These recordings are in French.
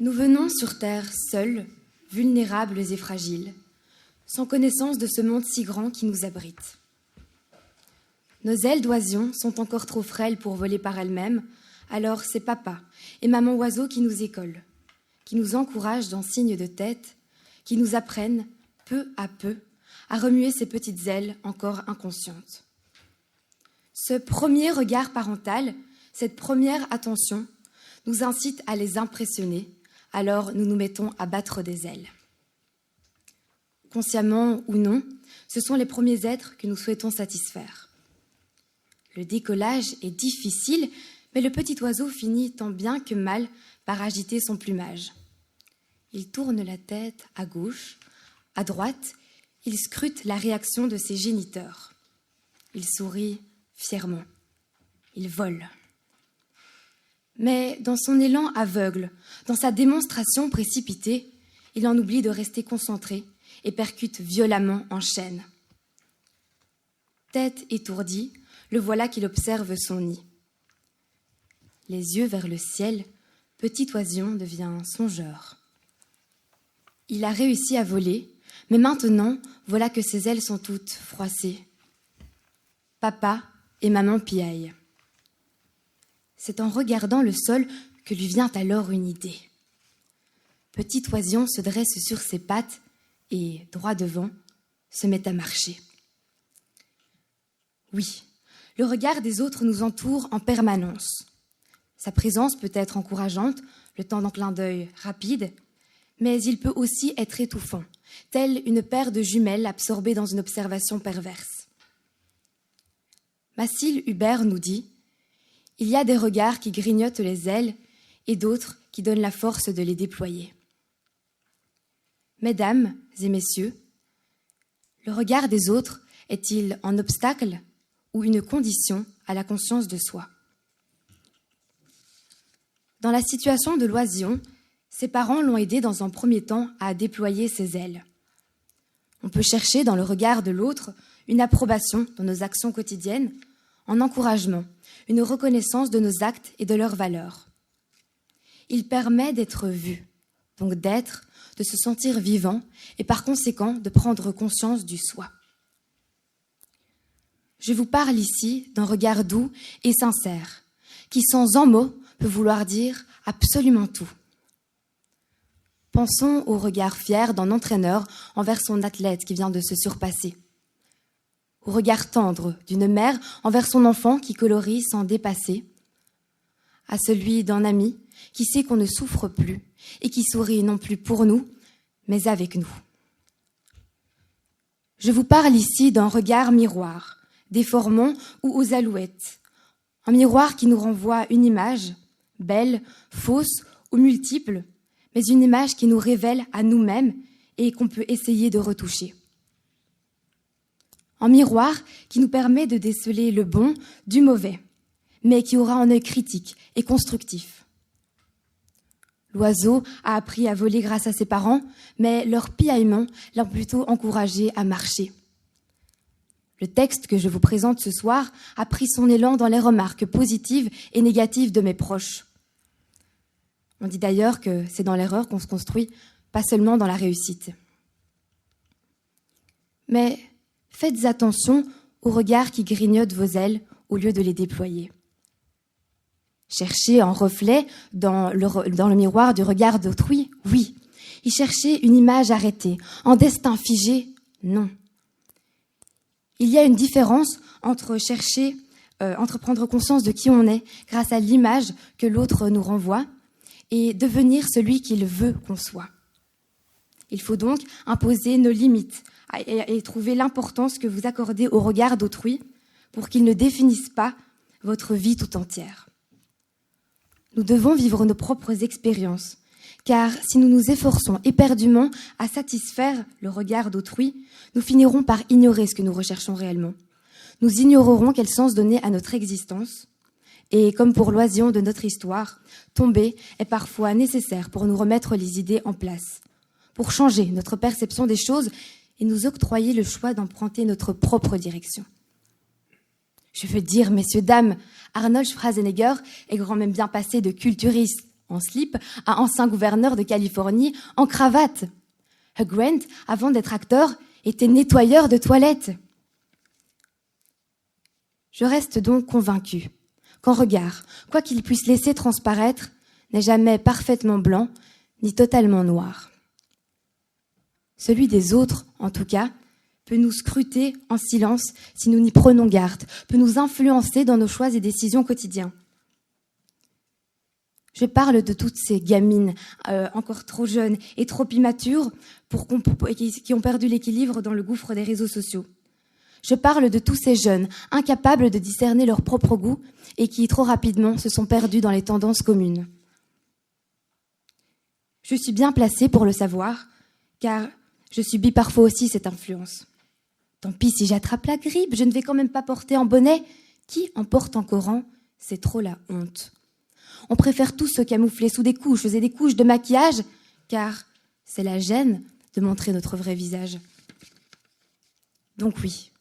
Nous venons sur terre seuls, vulnérables et fragiles, sans connaissance de ce monde si grand qui nous abrite. Nos ailes d'oision sont encore trop frêles pour voler par elles-mêmes, alors c'est papa et maman oiseau qui nous écolent, qui nous encouragent dans signe de tête, qui nous apprennent, peu à peu, à remuer ces petites ailes encore inconscientes. Ce premier regard parental, cette première attention, nous incite à les impressionner, alors nous nous mettons à battre des ailes. Consciemment ou non, ce sont les premiers êtres que nous souhaitons satisfaire. Le décollage est difficile, mais le petit oiseau finit tant bien que mal par agiter son plumage. Il tourne la tête à gauche, à droite, il scrute la réaction de ses géniteurs. Il sourit fièrement. Il vole. Mais dans son élan aveugle, dans sa démonstration précipitée, il en oublie de rester concentré et percute violemment en chaîne. Tête étourdie, le voilà qu'il observe son nid. Les yeux vers le ciel, petit oision devient songeur. Il a réussi à voler, mais maintenant, voilà que ses ailes sont toutes froissées. Papa et maman piaillent. C'est en regardant le sol que lui vient alors une idée. Petit oision se dresse sur ses pattes et, droit devant, se met à marcher. Oui, le regard des autres nous entoure en permanence. Sa présence peut être encourageante, le temps d'un clin d'œil rapide, mais il peut aussi être étouffant, telle une paire de jumelles absorbées dans une observation perverse. Mathilde Hubert nous dit « Il y a des regards qui grignotent les ailes et d'autres qui donnent la force de les déployer. » Mesdames et messieurs, le regard des autres est-il un obstacle ou une condition à la conscience de soi? Dans la situation de l'oisillon, ses parents l'ont aidé dans un premier temps à déployer ses ailes. On peut chercher dans le regard de l'autre une approbation dans nos actions quotidiennes, un encouragement, une reconnaissance de nos actes et de leurs valeurs. Il permet d'être vu, donc d'être, de se sentir vivant et par conséquent de prendre conscience du soi. Je vous parle ici d'un regard doux et sincère, qui sans un mot peut vouloir dire absolument tout. Pensons au regard fier d'un entraîneur envers son athlète qui vient de se surpasser. Au regard tendre d'une mère envers son enfant qui colorie sans dépasser. À celui d'un ami qui sait qu'on ne souffre plus et qui sourit non plus pour nous, mais avec nous. Je vous parle ici d'un regard miroir, déformant ou aux alouettes. Un miroir qui nous renvoie une image, belle, fausse ou multiple, mais une image qui nous révèle à nous-mêmes et qu'on peut essayer de retoucher. Un miroir qui nous permet de déceler le bon du mauvais, mais qui aura un œil critique et constructif. L'oiseau a appris à voler grâce à ses parents, mais leur piaillement l'a plutôt encouragé à marcher. Le texte que je vous présente ce soir a pris son élan dans les remarques positives et négatives de mes proches. On dit d'ailleurs que c'est dans l'erreur qu'on se construit, pas seulement dans la réussite. Mais faites attention aux regards qui grignotent vos ailes au lieu de les déployer. Cherchez un reflet dans le miroir du regard d'autrui, oui. Y chercher une image arrêtée, un destin figé, non. Il y a une différence entre prendre conscience de qui on est grâce à l'image que l'autre nous renvoie et devenir celui qu'il veut qu'on soit. Il faut donc imposer nos limites et trouver l'importance que vous accordez au regard d'autrui pour qu'il ne définisse pas votre vie tout entière. Nous devons vivre nos propres expériences, car si nous nous efforçons éperdument à satisfaire le regard d'autrui, nous finirons par ignorer ce que nous recherchons réellement. Nous ignorerons quel sens donner à notre existence. Et comme pour l'oisillon de notre histoire, tomber est parfois nécessaire pour nous remettre les idées en place, pour changer notre perception des choses et nous octroyer le choix d'emprunter notre propre direction. Je veux dire, messieurs, dames, Arnold Schwarzenegger est grand même bien passé de culturiste en slip, à ancien gouverneur de Californie, en cravate. Hugh Grant, avant d'être acteur, était nettoyeur de toilettes. Je reste donc convaincue qu'un regard, quoi qu'il puisse laisser transparaître, n'est jamais parfaitement blanc ni totalement noir. Celui des autres, en tout cas, peut nous scruter en silence si nous n'y prenons garde, peut nous influencer dans nos choix et décisions quotidiens. Je parle de toutes ces gamines encore trop jeunes et trop immatures qui ont perdu l'équilibre dans le gouffre des réseaux sociaux. Je parle de tous ces jeunes incapables de discerner leur propre goût et qui trop rapidement se sont perdus dans les tendances communes. Je suis bien placée pour le savoir, car je subis parfois aussi cette influence. Tant pis si j'attrape la grippe, je ne vais quand même pas porter en bonnet. Qui en porte encore un? C'est trop la honte. On préfère tous se camoufler sous des couches et des couches de maquillage, car c'est la gêne de montrer notre vrai visage. Donc oui,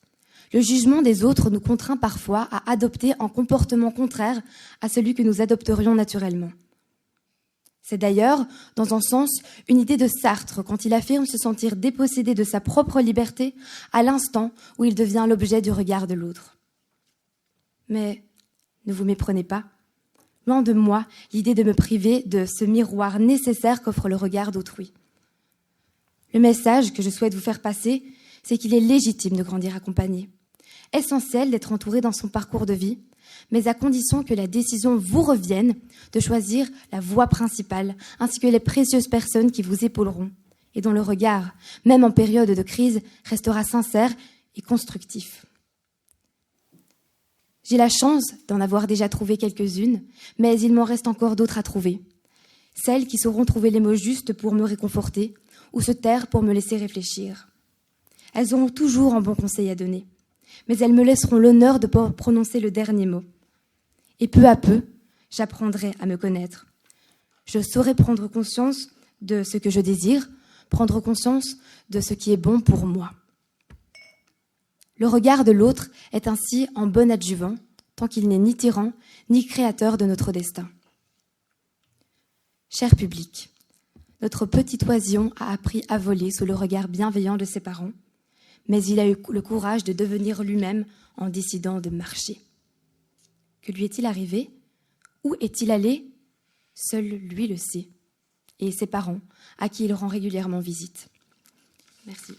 le jugement des autres nous contraint parfois à adopter un comportement contraire à celui que nous adopterions naturellement. C'est d'ailleurs, dans un sens, une idée de Sartre quand il affirme se sentir dépossédé de sa propre liberté à l'instant où il devient l'objet du regard de l'autre. Mais ne vous méprenez pas, loin de moi l'idée de me priver de ce miroir nécessaire qu'offre le regard d'autrui. Le message que je souhaite vous faire passer, c'est qu'il est légitime de grandir accompagné, essentiel d'être entouré dans son parcours de vie, mais à condition que la décision vous revienne de choisir la voie principale, ainsi que les précieuses personnes qui vous épauleront, et dont le regard, même en période de crise, restera sincère et constructif. J'ai la chance d'en avoir déjà trouvé quelques-unes, mais il m'en reste encore d'autres à trouver. Celles qui sauront trouver les mots justes pour me réconforter, ou se taire pour me laisser réfléchir. Elles auront toujours un bon conseil à donner, mais elles me laisseront l'honneur de prononcer le dernier mot. Et peu à peu, j'apprendrai à me connaître. Je saurai prendre conscience de ce que je désire, prendre conscience de ce qui est bon pour moi. Le regard de l'autre est ainsi un bon adjuvant, tant qu'il n'est ni tyran, ni créateur de notre destin. Cher public, notre petit oisillon a appris à voler sous le regard bienveillant de ses parents, mais il a eu le courage de devenir lui-même en décidant de marcher. Que lui est-il arrivé? Où est-il allé? Seul lui le sait. Et ses parents, à qui il rend régulièrement visite. Merci.